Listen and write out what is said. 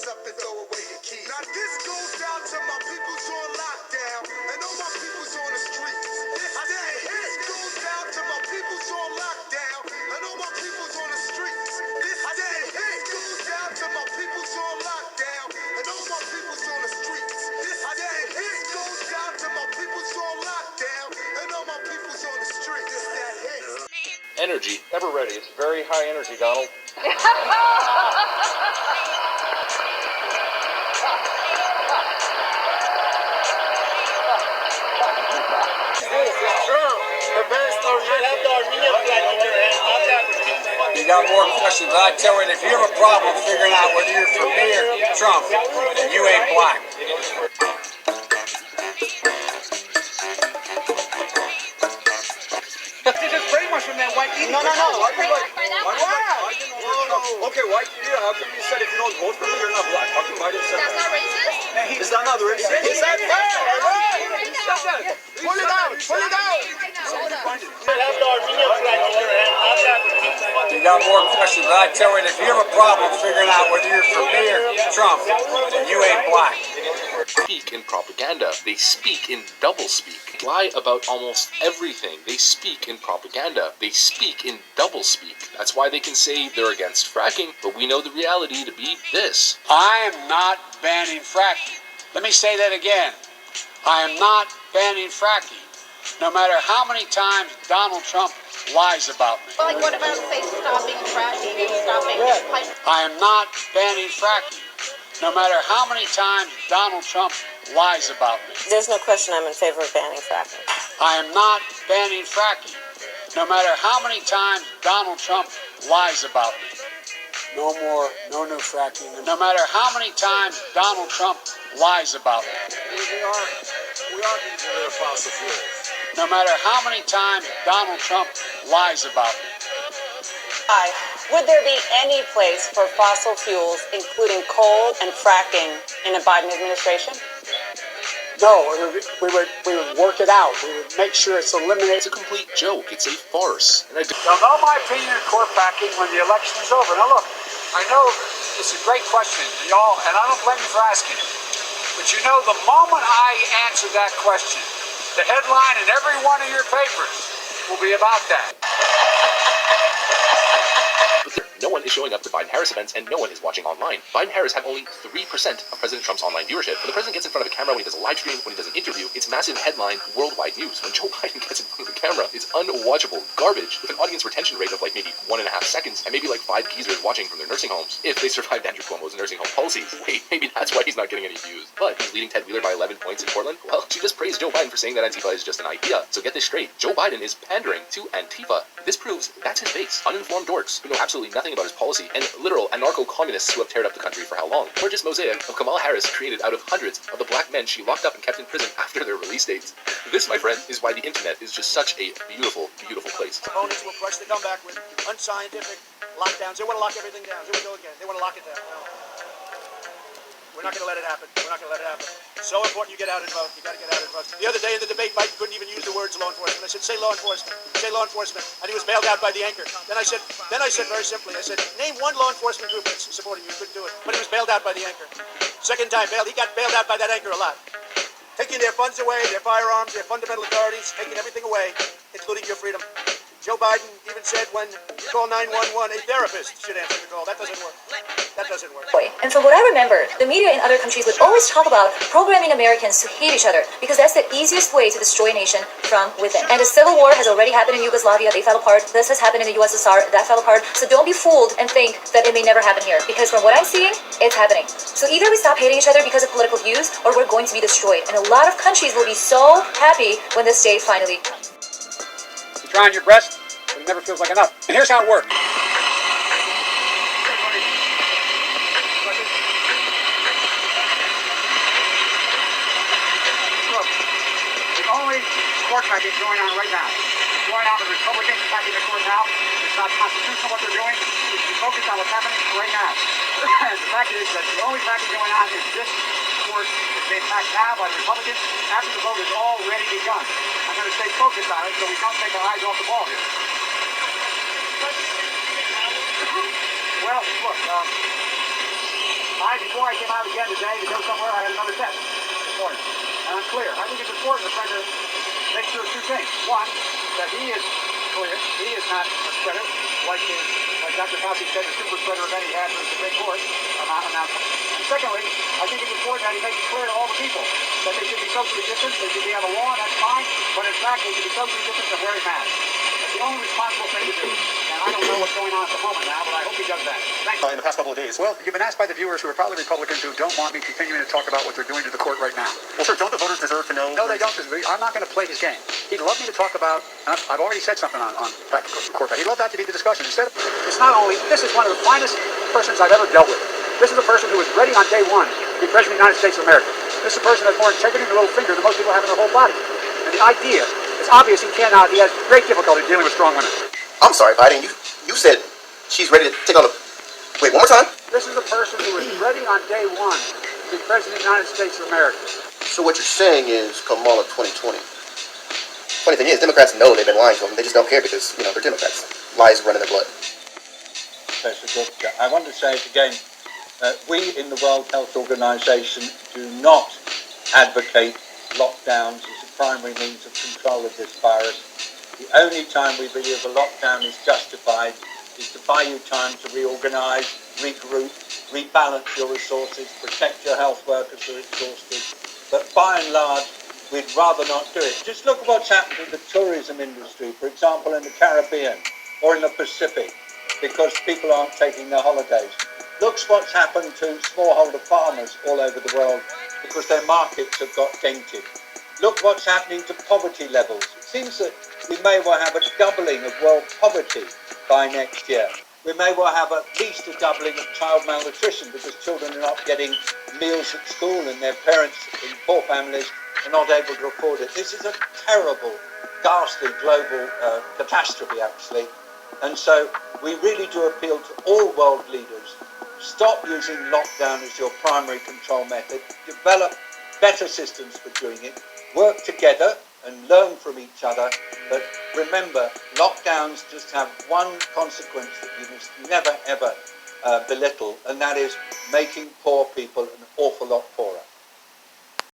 ass up and throw away your keys. Now this goes out to my peoples on lockdown and all my peoples on the streets. I said this goes out to my peoples on lockdown and all my peoples on the streets. I said this goes out to my peoples on lockdown and all my peoples on the streets. I said this goes out to my peoples on lockdown and all my peoples on the streets. That hit. Energy, ever ready. It's very high energy, Donald. You got more questions. I tell you, if you have a problem figuring out whether you're for me or Trump, then you ain't black. This is pretty much from that white idiot. No. Okay, white idiot. How come you said if you don't vote for me, you're not black? How come Biden said That's not racist? Is that not racist? Is that fair? Pull it out. You got more questions. I tell you, if you have a problem figuring out whether you're for me or Trump, then you ain't black. Speak in propaganda. They speak in doublespeak. Lie about almost everything. They speak in propaganda. They speak in doublespeak. That's why they can say they're against fracking, but we know the reality to be this. I am not banning fracking. Let me say that again. I am not banning fracking. No matter how many times Donald Trump lies about me. Like, what about, say, stopping fracking and stopping pipe? I am not banning fracking. No matter how many times Donald Trump lies about me. There's no question I'm in favor of banning fracking. I am not banning fracking. No matter how many times Donald Trump lies about me. No more, no new fracking. No matter how many times Donald Trump lies about me. We are being rid of fossil fuels. No matter how many times Donald Trump lies about me. Would there be any place for fossil fuels, including coal and fracking, in the Biden administration? No, we would work it out. We would make sure it's eliminated. It's a complete joke. It's a farce. And You'll know my opinion on core fracking when the election is over. Now look, I know it's a great question, y'all, and I don't blame you for asking it. But you know, the moment I answer that question, the headline in every one of your papers will be about that. no one is showing up to Biden-Harris events, and no one is watching online. Biden-Harris had only 3% of President Trump's online viewership. When the president gets in front of a camera, when he does a live stream, when he does an interview, it's massive headline worldwide news. When Joe Biden gets in front of the camera, it's unwatchable garbage with an audience retention rate of like maybe 1.5 seconds, and maybe like 5 geezers watching from their nursing homes. If they survived Andrew Cuomo's nursing home policies, wait, maybe that's why he's not getting any views. But he's leading Ted Wheeler by 11 points in Portland. Well, she just praised Joe Biden for saying that Antifa is just an idea. So get this straight, Joe Biden is pandering to Antifa. This proves that's his base. Uninformed dorks who know absolutely nothing about his policy, and literal anarcho-communists who have teared up the country for how long. Gorgeous mosaic of Kamala Harris created out of hundreds of the black men she locked up and kept in prison after their release dates. This, my friend, is why the internet is just such a beautiful, beautiful place. Opponents will crush the comeback with unscientific lockdowns. They want to lock everything down. Here we go again. They want to lock it down. No. We're not going to let it happen. We're not going to let it happen. So important you get out and vote. You got to get out and vote. The other day in the debate, Biden couldn't even use the words law enforcement. I said, say law enforcement. Say law enforcement. And he was bailed out by the anchor. Then I said very simply, I said, name one law enforcement group that's supporting you. He couldn't do it. But he was bailed out by the anchor. Second time bailed. He got bailed out by that anchor a lot. Taking their funds away, their firearms, their fundamental authorities, taking everything away, including your freedom. Joe Biden even said when you call 911, a therapist should answer the call. That doesn't work. That doesn't work. And from what I remember, the media in other countries would always talk about programming Americans to hate each other because that's the easiest way to destroy a nation from within. And a civil war has already happened in Yugoslavia. They fell apart. This has happened in the USSR. That fell apart. So don't be fooled and think that it may never happen here, because from what I'm seeing, it's happening. So either we stop hating each other because of political views, or we're going to be destroyed. And a lot of countries will be so happy when this day finally comes. You try on your breast, but it never feels like enough. And here's how it works. Court fighting going on right now. It's going on, the Republicans attacking the court now. It's not constitutional what they're doing. We should focus on what's happening right now. And the fact is that the only fighting going on is this court is being attacked now by the Republicans after the vote is already begun. I'm going to stay focused on it so we don't take our eyes off the ball here. Well, look, I guys, before I came out again today to go somewhere, I had another test this morning. And I'm clear. I think it's important the President makes sure of two things. One, that he is clear. He is not a spreader, like Dr. Fauci said, the super spreader of any had in the Supreme Court announcement. And secondly, I think it's important that he makes it clear to all the people that they should be socially distanced, they should be on the law, and that's fine, but in fact, they should be socially distanced and wearing masks. That's the only responsible thing to do. And I don't know what's going on at the moment now, but I hope he does that. Thank you. In the past couple of days. Well, you've been asked by the viewers who are probably Republicans who don't want me continuing to talk about what they're doing to the court right now. Well, sir, don't the voters deserve to know? No, they don't. I'm not going to play his game. He'd love me to talk about, and I've already said something on court. He'd love that to be the discussion. Instead of, it's not only, this is one of the finest persons I've ever dealt with. This is a person who was ready on day one to be President of the United States of America. This is a person that has more integrity in the little finger than most people have in their whole body. And the idea, it's obvious he has great difficulty dealing with strong women. I'm sorry, Biden. You said she's ready to take on a... Wait, one more time? This is a person who was ready on day one to be President of the United States of America. So what you're saying is Kamala 2020. Funny thing is, Democrats know they've been lying to them. They just don't care because, they're Democrats. Lies run in their blood. Professor Gupta, I want to say it again. We in the World Health Organization do not advocate lockdowns as a primary means of control of this virus. The only time we believe a lockdown is justified is to buy you time to reorganize, regroup, rebalance your resources, protect your health workers who are exhausted. But by and large, we'd rather not do it. Just look at what's happened to the tourism industry, for example, in the Caribbean or in the Pacific, because people aren't taking their holidays. Look what's happened to smallholder farmers all over the world because their markets have got dented. Look what's happening to poverty levels. It seems that we may well have a doubling of world poverty by next year. We may well have at least a doubling of child malnutrition because children are not getting meals at school and their parents in poor families are not able to afford it. This is a terrible, ghastly global catastrophe, actually. And so we really do appeal to all world leaders. Stop using lockdown as your primary control method. Develop better systems for doing it. Work together and learn from each other. But remember, lockdowns just have one consequence that you must never, ever belittle, and that is making poor people an awful lot poorer.